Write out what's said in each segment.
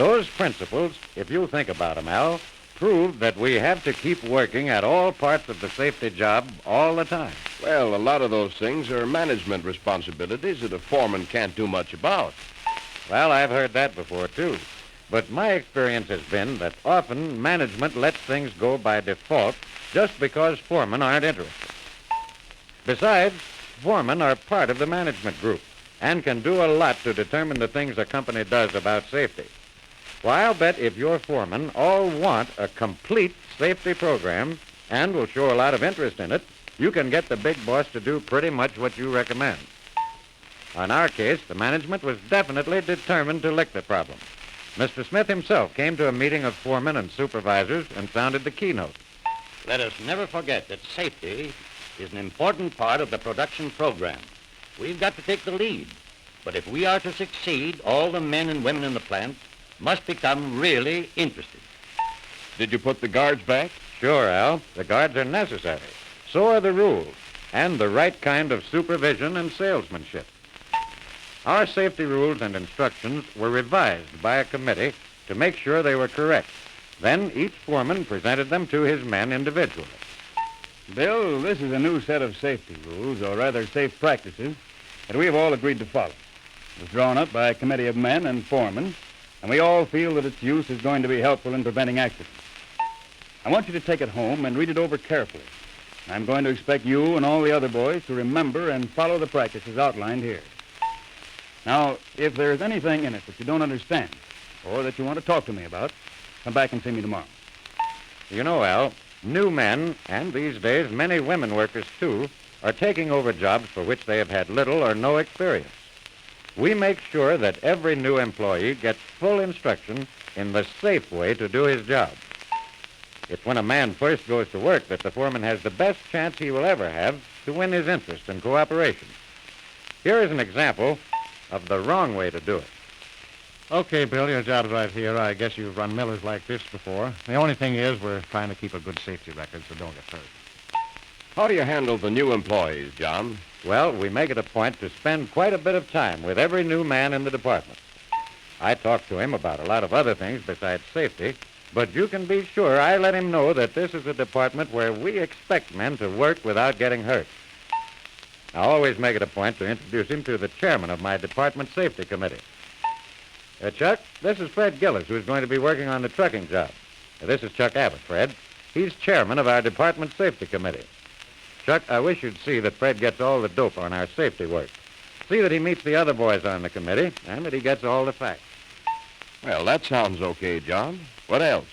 Those principles, if you think about them, Al, prove that we have to keep working at all parts of the safety job all the time. Well, a lot of those things are management responsibilities that a foreman can't do much about. Well, I've heard that before, too. But my experience has been that often management lets things go by default just because foremen aren't interested. Besides, foremen are part of the management group and can do a lot to determine the things a company does about safety. Why, I'll bet if your foremen all want a complete safety program and will show a lot of interest in it, you can get the big boss to do pretty much what you recommend. In our case, the management was definitely determined to lick the problem. Mr. Smith himself came to a meeting of foremen and supervisors and sounded the keynote. Let us never forget that safety is an important part of the production program. We've got to take the lead. But if we are to succeed, all the men and women in the plant must become really interested. Did you put the guards back? Sure, Al. The guards are necessary. So are the rules and the right kind of supervision and salesmanship. Our safety rules and instructions were revised by a committee to make sure they were correct. Then each foreman presented them to his men individually. Bill, this is a new set of safety rules, or rather safe practices, that we have all agreed to follow. It was drawn up by a committee of men and foremen, and we all feel that its use is going to be helpful in preventing accidents. I want you to take it home and read it over carefully. I'm going to expect you and all the other boys to remember and follow the practices outlined here. Now, if there's anything in it that you don't understand or that you want to talk to me about, come back and see me tomorrow. You know, Al, new men, and these days many women workers too, are taking over jobs for which they have had little or no experience. We make sure that every new employee gets full instruction in the safe way to do his job. It's when a man first goes to work that the foreman has the best chance he will ever have to win his interest and cooperation. Here is an example of the wrong way to do it. Okay, Bill, your job's right here. I guess you've run millers like this before. The only thing is we're trying to keep a good safety record so don't get hurt. How do you handle the new employees, John? Well, we make it a point to spend quite a bit of time with every new man in the department. I talk to him about a lot of other things besides safety, but you can be sure I let him know that this is a department where we expect men to work without getting hurt. I always make it a point to introduce him to the chairman of my department safety committee. Chuck, this is Fred Gillis, who's going to be working on the trucking job. This is Chuck Abbott, Fred. He's chairman of our department safety committee. Chuck, I wish you'd see that Fred gets all the dope on our safety work. See that he meets the other boys on the committee and that he gets all the facts. Well, that sounds okay, John. What else?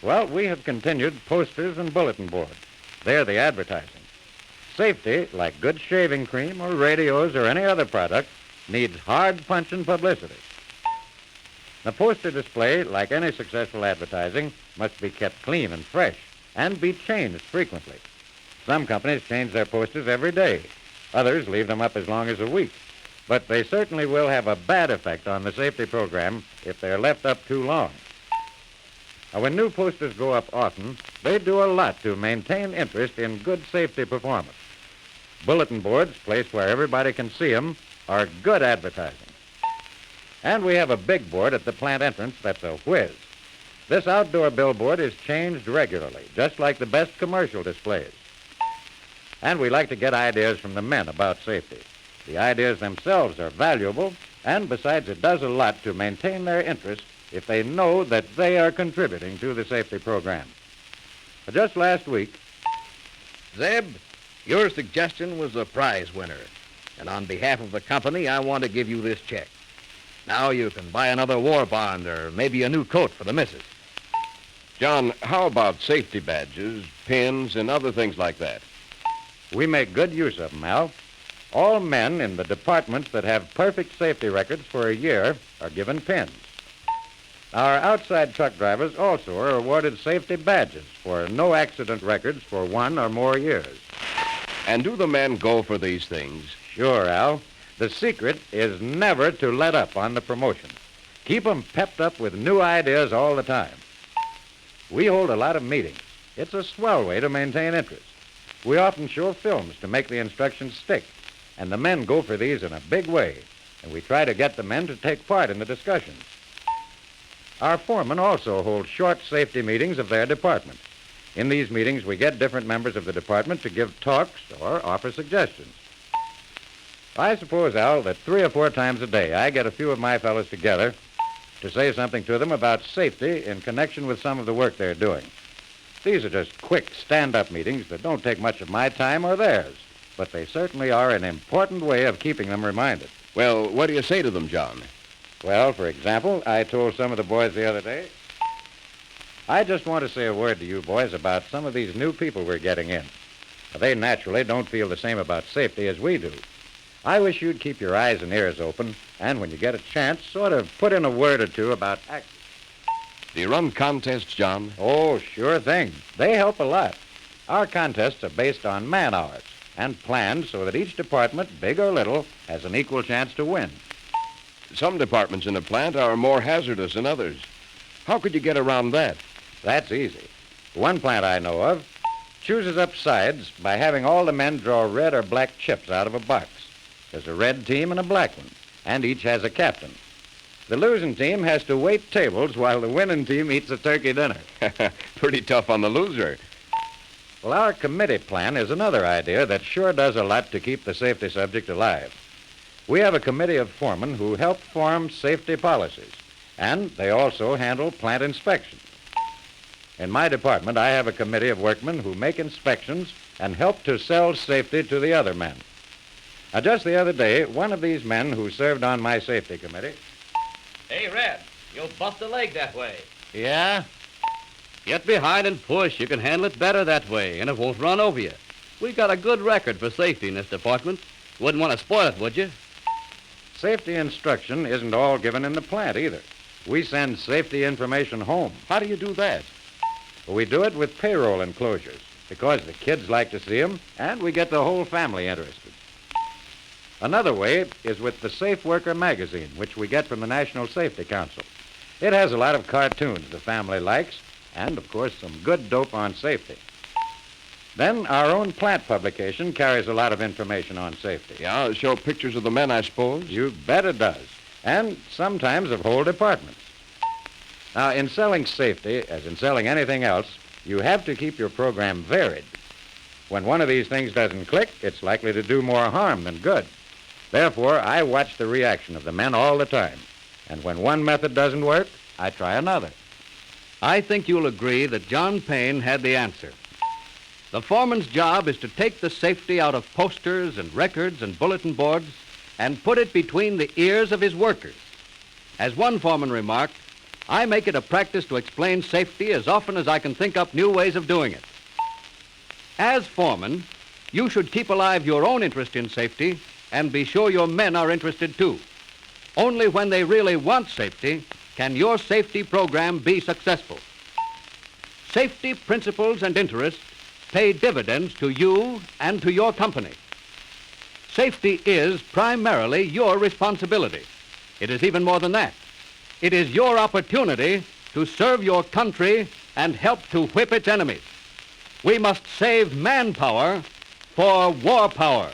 Well, we have continued posters and bulletin boards. They're the advertising. Safety, like good shaving cream or radios or any other product, needs hard-punching publicity. The poster display, like any successful advertising, must be kept clean and fresh and be changed frequently. Some companies change their posters every day. Others leave them up as long as a week. But they certainly will have a bad effect on the safety program if they're left up too long. Now, when new posters go up often, they do a lot to maintain interest in good safety performance. Bulletin boards, placed where everybody can see them, are good advertising. And we have a big board at the plant entrance that's a whiz. This outdoor billboard is changed regularly, just like the best commercial displays. And we like to get ideas from the men about safety. The ideas themselves are valuable, and besides, it does a lot to maintain their interest if they know that they are contributing to the safety program. Just last week... Zeb, your suggestion was a prize winner. And on behalf of the company, I want to give you this check. Now you can buy another war bond or maybe a new coat for the missus. John, how about safety badges, pins, and other things like that? We make good use of them, Al. All men in the departments that have perfect safety records for a year are given pins. Our outside truck drivers also are awarded safety badges for no accident records for 1 or more years. And do the men go for these things? Sure, Al. The secret is never to let up on the promotion. Keep them pepped up with new ideas all the time. We hold a lot of meetings. It's a swell way to maintain interest. We often show films to make the instructions stick, and the men go for these in a big way, and we try to get the men to take part in the discussions. Our foremen also hold short safety meetings of their department. In these meetings, we get different members of the department to give talks or offer suggestions. I suppose, Al, that 3 or 4 times a day I get a few of my fellows together to say something to them about safety in connection with some of the work they're doing. These are just quick stand-up meetings that don't take much of my time or theirs, but they certainly are an important way of keeping them reminded. Well, what do you say to them, John? Well, for example, I told some of the boys the other day, I just want to say a word to you boys about some of these new people we're getting in. They naturally don't feel the same about safety as we do. I wish you'd keep your eyes and ears open, and when you get a chance, sort of put in a word or two about act. Do you run contests, John? Oh, sure thing. They help a lot. Our contests are based on man-hours and planned so that each department, big or little, has an equal chance to win. Some departments in a plant are more hazardous than others. How could you get around that? That's easy. One plant I know of chooses up sides by having all the men draw red or black chips out of a box. There's a red team and a black one, and each has a captain. The losing team has to wait tables while the winning team eats a turkey dinner. Pretty tough on the loser. Well, our committee plan is another idea that sure does a lot to keep the safety subject alive. We have a committee of foremen who help form safety policies, and they also handle plant inspections. In my department, I have a committee of workmen who make inspections and help to sell safety to the other men. Now, just the other day, one of these men who served on my safety committee... Hey, Red, you'll bust a leg that way. Yeah? Get behind and push. You can handle it better that way, and it won't run over you. We got a good record for safety in this department. Wouldn't want to spoil it, would you? Safety instruction isn't all given in the plant, either. We send safety information home. How do you do that? We do it with payroll enclosures because the kids like to see them, and we get the whole family interested. Another way is with the Safe Worker magazine, which we get from the National Safety Council. It has a lot of cartoons the family likes, and, of course, some good dope on safety. Then our own plant publication carries a lot of information on safety. Yeah, show pictures of the men, I suppose. You bet it does, and sometimes of whole departments. Now, in selling safety, as in selling anything else, you have to keep your program varied. When one of these things doesn't click, it's likely to do more harm than good. Therefore, I watch the reaction of the men all the time. And when one method doesn't work, I try another. I think you'll agree that John Payne had the answer. The foreman's job is to take the safety out of posters and records and bulletin boards and put it between the ears of his workers. As one foreman remarked, I make it a practice to explain safety as often as I can think up new ways of doing it. As foreman, you should keep alive your own interest in safety and be sure your men are interested too. Only when they really want safety can your safety program be successful. Safety principles and interests pay dividends to you and to your company. Safety is primarily your responsibility. It is even more than that. It is your opportunity to serve your country and help to whip its enemies. We must save manpower for war power.